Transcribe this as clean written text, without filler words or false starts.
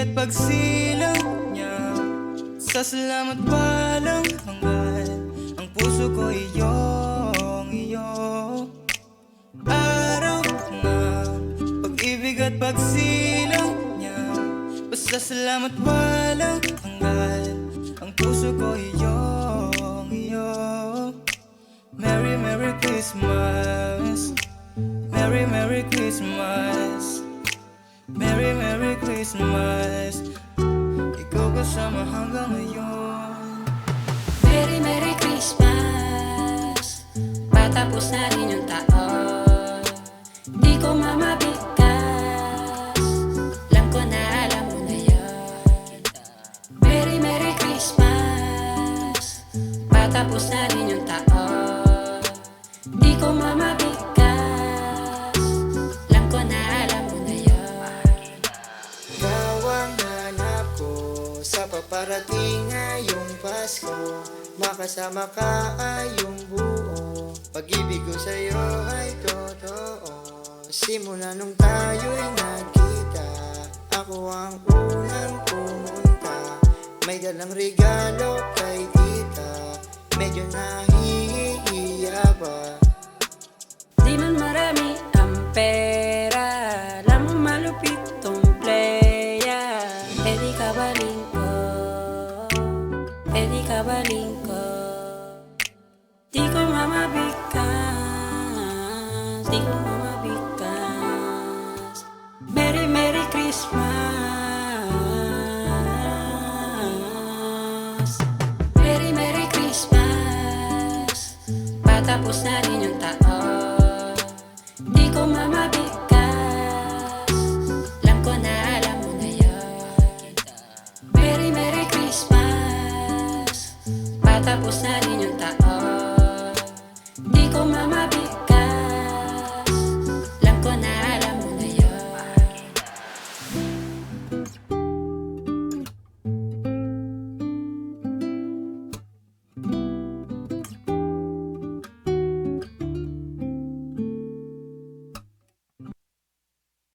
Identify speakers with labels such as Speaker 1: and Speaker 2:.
Speaker 1: Pag-ibig at pagsilang niya, sa salamat walang hanggan, ang puso ko iyong iyo. Araw ng pag-ibig at pagsilang niya, basta salamat walang hanggan, ang puso ko iyong iyo. Merry Merry Christmas, Merry Merry Christmas, Merry Merry Christmas, ikaw kasama hanggang ngayon.
Speaker 2: Merry Merry Christmas, patapos na rin yung taon. Di ko mamabigkas, alam ko na alam mo na yun. Merry Merry Christmas, patapos na rin yung taon. Di ko mamabigkas, alam ko na alam mo na yun.
Speaker 3: Ikaw ang hanap ko sa paparating ngayong Pasko. Makasama ka ay yung buo, pag-ibig ko sa'yo ay totoo. Simula nung tayo'y nagkita, ako ang unang pumunta. May dalang regalo kay tita, medyo nahihiya ba?
Speaker 2: Di man marami ang pera, alam mo malupit tong playa. E di kabaling ko, e di kabaling ko. Di ko mamabigkas, di ko mamabigkas. Merry Merry Christmas, Merry Merry Christmas, patapos na rin yung taon. Di ko mamabigkas, alam ko na alam mo na yun. Merry Merry Christmas, patapos na rin yung taon.